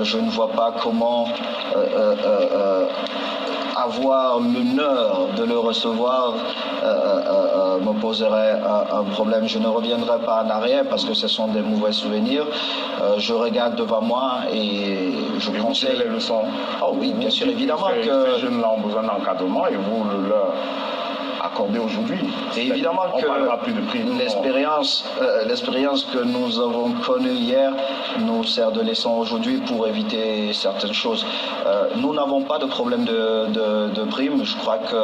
je ne vois pas comment avoir l'honneur de le recevoir me poserait un problème. Je ne reviendrai pas en arrière parce que ce sont des mauvais souvenirs. Je regarde devant moi et je conseille les leçons. Oh oui, bien sûr, évidemment que ces jeunes-là ont besoin d'encadrement et vous le leur accordez aujourd'hui. Et évidemment on que parlera plus de prime. l'expérience que nous avons connue hier nous sert de leçon aujourd'hui pour éviter certaines choses. Nous n'avons pas de problème de prime. Je crois que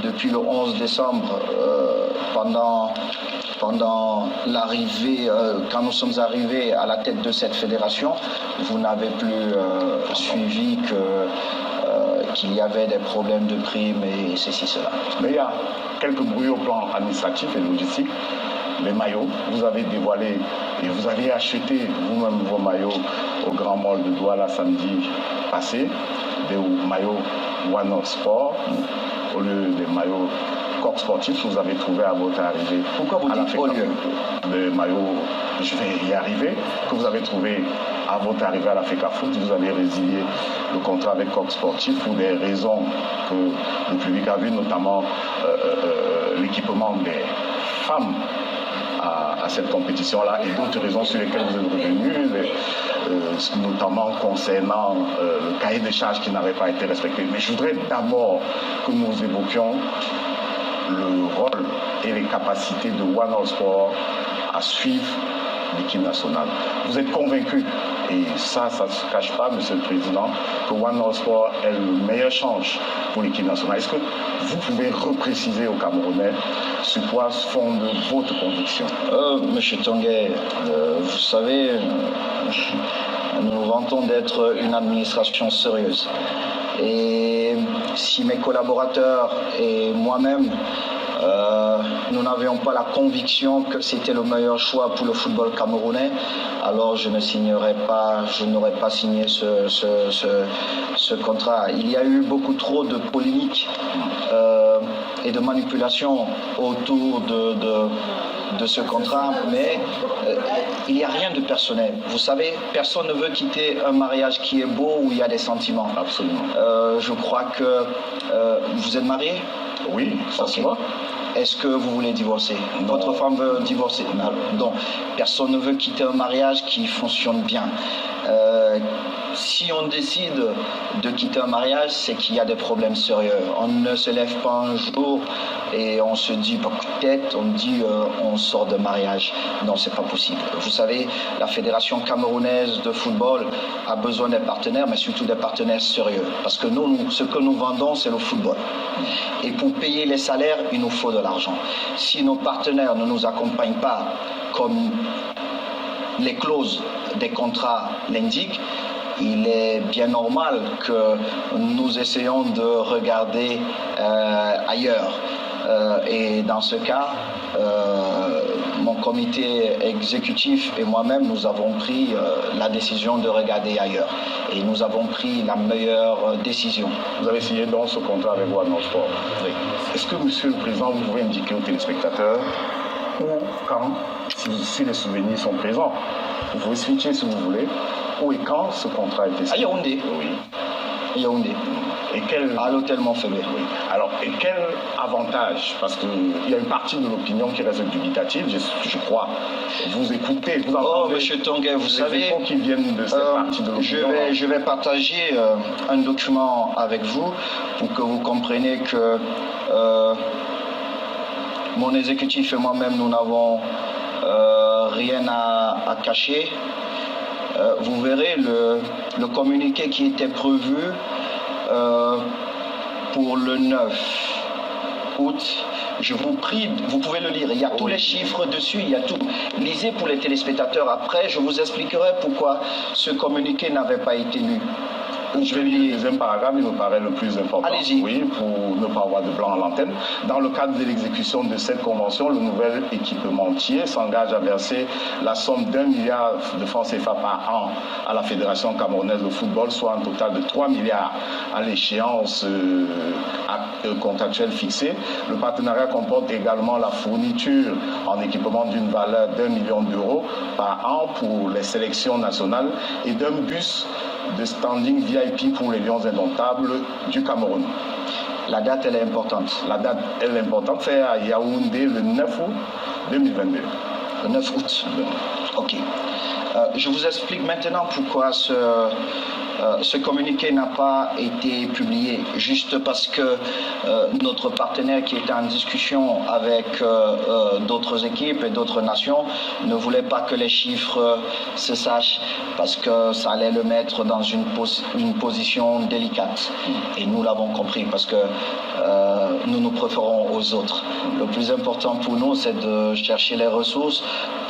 depuis le 11 décembre, pendant l'arrivée, quand nous sommes arrivés à la tête de cette fédération, vous n'avez plus suivi qu'il y avait des problèmes de primes et ceci, cela. Mais il y a quelques bruits au plan administratif et logistique. Les maillots, vous avez dévoilé et vous avez acheté vous-même vos maillots au Grand Mall de Douala samedi passé, des maillots One Sport au lieu des maillots Corps Sportif que vous avez trouvé à votre arrivée. Pourquoi vous dites au lieu des maillots, je vais y arriver, que vous avez trouvé à votre arrivée à la FECA Foot, vous avez résilié le contrat avec Corps Sportif pour des raisons que le public a vu, notamment l'équipement des femmes à cette compétition-là et d'autres raisons sur lesquelles vous êtes revenus, notamment concernant le cahier des charges qui n'avait pas été respecté. Mais je voudrais d'abord que nous évoquions le rôle et les capacités de One All Sport à suivre l'équipe nationale. Vous êtes convaincu, et ça ne se cache pas, Monsieur le Président, que One All Sport est le meilleur change pour l'équipe nationale. Est-ce que vous pouvez repréciser aux Camerounais sur quoi fonde votre conviction? Monsieur Tonguet, vous savez, nous nous vantons d'être une administration sérieuse. Et si mes collaborateurs et moi-même, nous n'avions pas la conviction que c'était le meilleur choix pour le football camerounais, alors je n'aurais pas signé ce contrat. Il y a eu beaucoup trop de polémiques et de manipulations autour de ce contrat, mais il n'y a rien de personnel. Vous savez, personne ne veut quitter un mariage qui est beau où il y a des sentiments. Absolument. Je crois que vous êtes marié? Oui, ça se voit. Est-ce que vous voulez divorcer? Votre femme veut divorcer? Donc, personne ne veut quitter un mariage qui fonctionne bien. Si on décide de quitter un mariage, c'est qu'il y a des problèmes sérieux. On ne se lève pas un jour et on se dit peut-être, on sort de mariage. Non, c'est pas possible. Vous savez, la Fédération camerounaise de football a besoin des partenaires, mais surtout des partenaires sérieux. Parce que nous, ce que nous vendons, c'est le football. Et pour payer les salaires, il nous faut de l'argent. Si nos partenaires ne nous accompagnent pas comme les clauses des contrats l'indiquent, il est bien normal que nous essayons de regarder ailleurs. Et dans ce cas, mon comité exécutif et moi-même, nous avons pris la décision de regarder ailleurs. Et nous avons pris la meilleure décision. Vous avez signé donc ce contrat avec One Sport. Oui. Est-ce que, Monsieur le Président, vous pouvez indiquer aux téléspectateurs où, quand, si les souvenirs sont présents, vous pouvez switcher si vous voulez, où et quand ce contrat a été signé? À Yaoundé. Oui. Yaoundé. Et quel... À l'hôtel Montfébé. Oui. Alors, et quel avantage? Parce qu'il y a une partie de l'opinion qui reste dubitative, je crois. Vous écoutez, vous entendez. Oh, Monsieur Tonguet, vous savez, les échos qui viennent de cette partie de l'opinion. Je vais partager un document avec vous pour que vous compreniez que mon exécutif et moi-même, nous n'avons rien à cacher. Vous verrez le communiqué qui était prévu pour le 9 août. Je vous prie, vous pouvez le lire. Il y a tous les chiffres dessus, il y a tout. Lisez pour les téléspectateurs. Après, je vous expliquerai pourquoi ce communiqué n'avait pas été lu. Je vais lire le deuxième paragraphe, il me paraît le plus important. Allez-y. Oui, pour ne pas avoir de blanc à l'antenne. Dans le cadre de l'exécution de cette convention, le nouvel équipementier s'engage à verser la somme d'1 milliard de francs CFA par an à la Fédération camerounaise de football, soit un total de 3 milliards à l'échéance contractuelle fixée. Le partenariat comporte également la fourniture en équipement d'une valeur d'1 million d'euros par an pour les sélections nationales et d'un bus de standing VIP pour les Lions indomptables du Cameroun. La date, elle est importante. La date, elle est importante. C'est à Yaoundé le 9 août 2022. Le 9 août. Ok. Je vous explique maintenant pourquoi ce communiqué n'a pas été publié, juste parce que notre partenaire qui était en discussion avec d'autres équipes et d'autres nations ne voulait pas que les chiffres se sachent, parce que ça allait le mettre dans une position délicate. Et nous l'avons compris, parce que nous nous préférons aux autres. Le plus important pour nous, c'est de chercher les ressources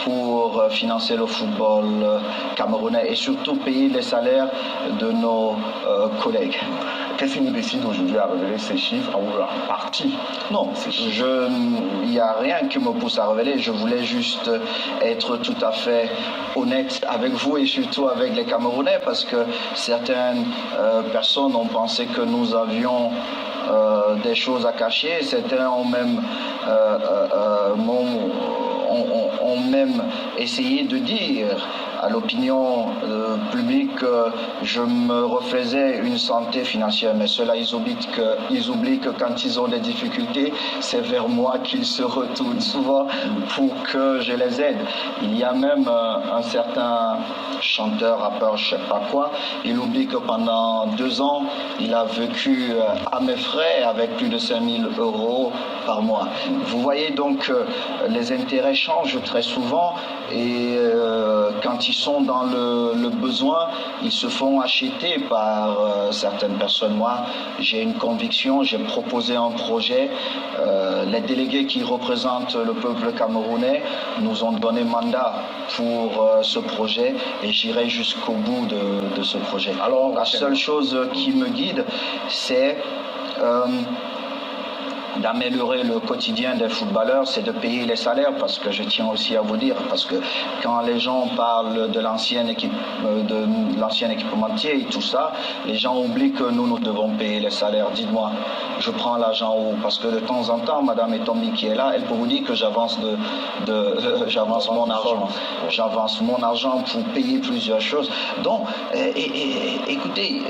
pour financer le football camerounais et surtout payer les salaires de nos collègues. Qu'est-ce qui nous décide aujourd'hui à révéler ces chiffres en partie? Non, il n'y a rien qui me pousse à révéler. Je voulais juste être tout à fait honnête avec vous et surtout avec les Camerounais, parce que certaines personnes ont pensé que nous avions des choses à cacher. Certains ont même essayé de dire à l'opinion publique que je me refaisais une santé financière, mais cela ils oublient que quand ils ont des difficultés, c'est vers moi qu'ils se retournent souvent pour que je les aide. Il y a même un certain chanteur, rappeur, je ne sais pas quoi, il oublie que pendant 2 ans, il a vécu à mes frais avec plus de 5 000 € par mois. Vous voyez donc les intérêts changent très souvent et quand ils sont dans le besoin, ils se font acheter par certaines personnes. Moi, j'ai une conviction, j'ai proposé un projet. Les délégués qui représentent le peuple camerounais nous ont donné mandat pour ce projet et j'irai jusqu'au bout de ce projet. Alors, la seule chose qui me guide, c'est d'améliorer le quotidien des footballeurs, c'est de payer les salaires, parce que je tiens aussi à vous dire, parce que quand les gens parlent de l'ancien équipementier et tout ça, les gens oublient que nous devons payer les salaires. Dites-moi, je prends l'argent où? Parce que de temps en temps, Madame Etombi qui est là, elle peut vous dire que j'avance mon argent. J'avance mon argent pour payer plusieurs choses. Donc, écoutez,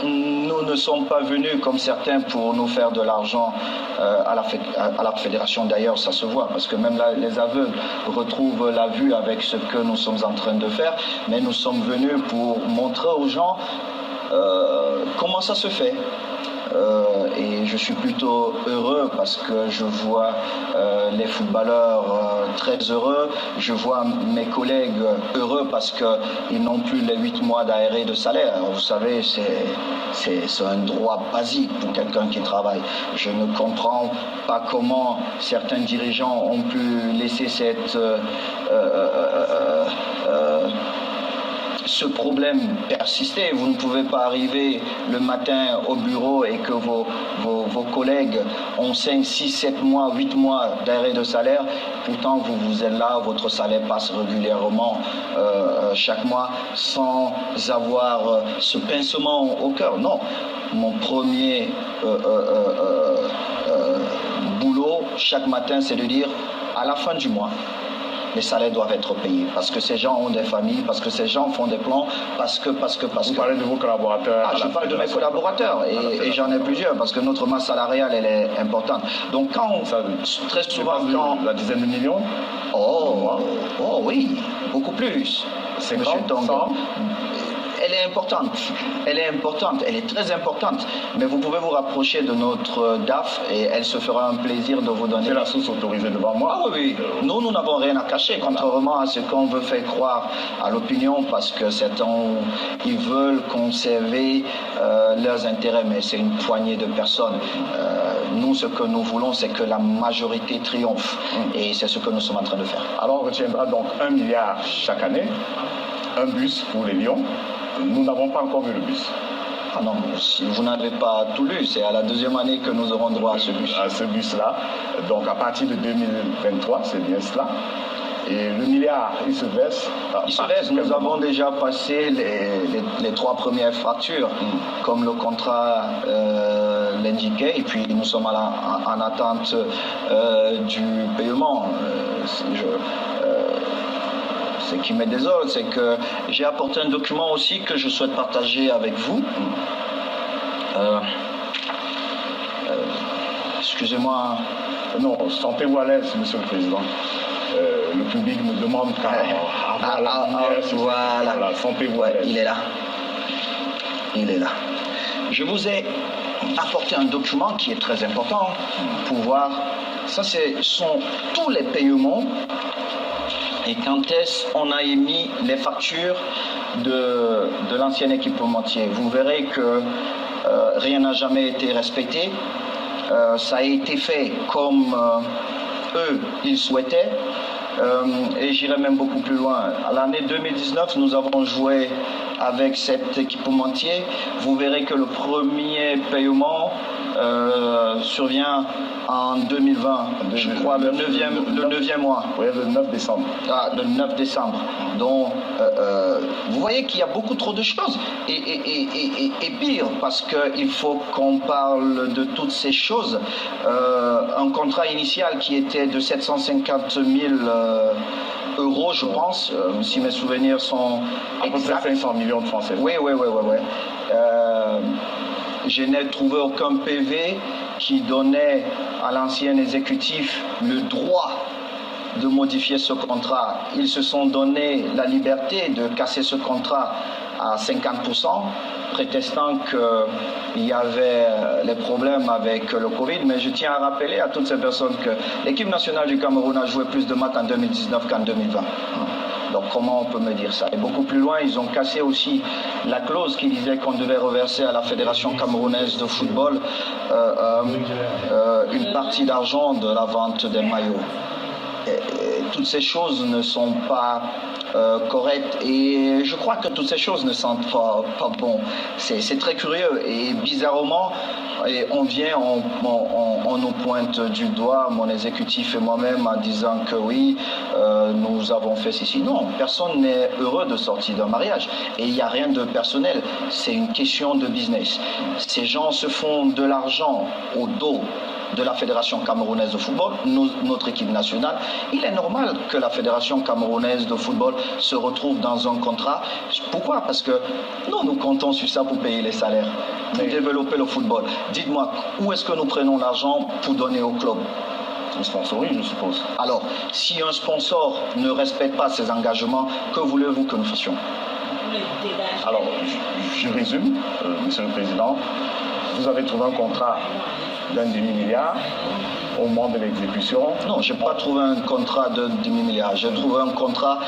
nous ne sommes pas venus comme certains pour nous faire de l'argent à la fédération. D'ailleurs, ça se voit, parce que même là, les aveugles retrouvent la vue avec ce que nous sommes en train de faire. Mais nous sommes venus pour montrer aux gens comment ça se fait. Et je suis plutôt heureux parce que je vois les footballeurs très heureux. Je vois mes collègues heureux parce qu'ils n'ont plus les 8 mois d'arrêt de salaire. Vous savez, c'est un droit basique pour quelqu'un qui travaille. Je ne comprends pas comment certains dirigeants ont pu laisser ce problème persister. Vous ne pouvez pas arriver le matin au bureau et que vos collègues ont 5, 6, 7 mois, 8 mois d'arrêt de salaire. Pourtant, vous êtes là, votre salaire passe régulièrement chaque mois sans avoir ce pincement au cœur. Non, mon premier boulot chaque matin, c'est de dire à la fin du mois, les salaires doivent être payés, parce que ces gens ont des familles, parce que ces gens font des plans, parce que... Vous parlez de vos collaborateurs? Je parle de mes collaborateurs, et j'en ai plusieurs, parce que notre masse salariale, elle est importante. Donc très souvent... La dizaine de millions? Oh oui, beaucoup plus. C'est Monsieur quand? Tonga. Elle est importante, elle est très importante. Mais vous pouvez vous rapprocher de notre DAF et elle se fera un plaisir de vous donner... C'est la source autorisée devant moi? Ah oui. Nous n'avons rien à cacher, contrairement à ce qu'on veut faire croire à l'opinion, parce que ils veulent conserver leurs intérêts, mais c'est une poignée de personnes. Nous, ce que nous voulons, c'est que la majorité triomphe. Et c'est ce que nous sommes en train de faire. Alors on retiendra donc 1 milliard chaque année, un bus pour les Lions. Nous n'avons pas encore vu le bus. Ah non, si vous n'avez pas tout lu, c'est à la 2e année que nous aurons droit à ce bus. À ce bus-là. Donc à partir de 2023, c'est bien cela. Et le milliard, il se verse. Nous avons déjà passé les 3 premières factures, comme le contrat l'indiquait, et puis nous sommes en attente Ce qui me désole, c'est que j'ai apporté un document aussi que je souhaite partager avec vous. Excusez-moi. Non, sentez-vous à l'aise, Monsieur le Président. Le public ne demande qu'à avoir la lumière sur voilà. Sentez-vous à l'aise. Il est là. Il est là. Je vous ai apporté un document qui est très important pour voir. Ça, sont tous les paiements et quand est-ce qu'on a émis les factures de l'ancien équipementier. Vous verrez que rien n'a jamais été respecté. Ça a été fait comme eux, ils souhaitaient. Et j'irai même beaucoup plus loin. À l'année 2019, nous avons joué avec cet équipementier. Vous verrez que le premier paiement survient en 2020, je crois le 9e mois. Oui, le 9 décembre. Ah, le 9 décembre. Donc, vous voyez qu'il y a beaucoup trop de choses. Et pire, parce qu'il faut qu'on parle de toutes ces choses. Un contrat initial qui était de 750 000 euros, je pense, si mes souvenirs sont exacts. À peu près 500 millions de francs CFA. Oui. Je n'ai trouvé aucun PV qui donnait à l'ancien exécutif le droit de modifier ce contrat. Ils se sont donné la liberté de casser ce contrat à 50%, prétextant qu'il y avait les problèmes avec le Covid. Mais je tiens à rappeler à toutes ces personnes que l'équipe nationale du Cameroun a joué plus de matchs en 2019 qu'en 2020. Donc comment on peut me dire ça? Et beaucoup plus loin, ils ont cassé aussi la clause qui disait qu'on devait reverser à la Fédération camerounaise de football une partie d'argent de la vente des maillots. Et toutes ces choses ne sont pas correctes et je crois que toutes ces choses ne sentent pas bon. C'est très curieux et bizarrement, on vient, on nous pointe du doigt, mon exécutif et moi-même, en disant que oui, nous avons fait ceci. Non, personne n'est heureux de sortir d'un mariage et il n'y a rien de personnel, c'est une question de business. Ces gens se font de l'argent au dos de la Fédération camerounaise de football, notre équipe nationale. Il est normal que la Fédération camerounaise de football se retrouve dans un contrat. Pourquoi? Parce que nous comptons sur ça pour payer les salaires, pour développer le football. Dites-moi, où est-ce que nous prenons l'argent pour donner au club? Le sponsoring, je suppose. Alors, si un sponsor ne respecte pas ses engagements, que voulez-vous que nous fassions? Alors, je résume, Monsieur le Président. Vous avez trouvé un contrat d'un demi-milliard au moment de l'exécution. Non, je n'ai pas trouvé un contrat de demi-milliard. J'ai trouvé un contrat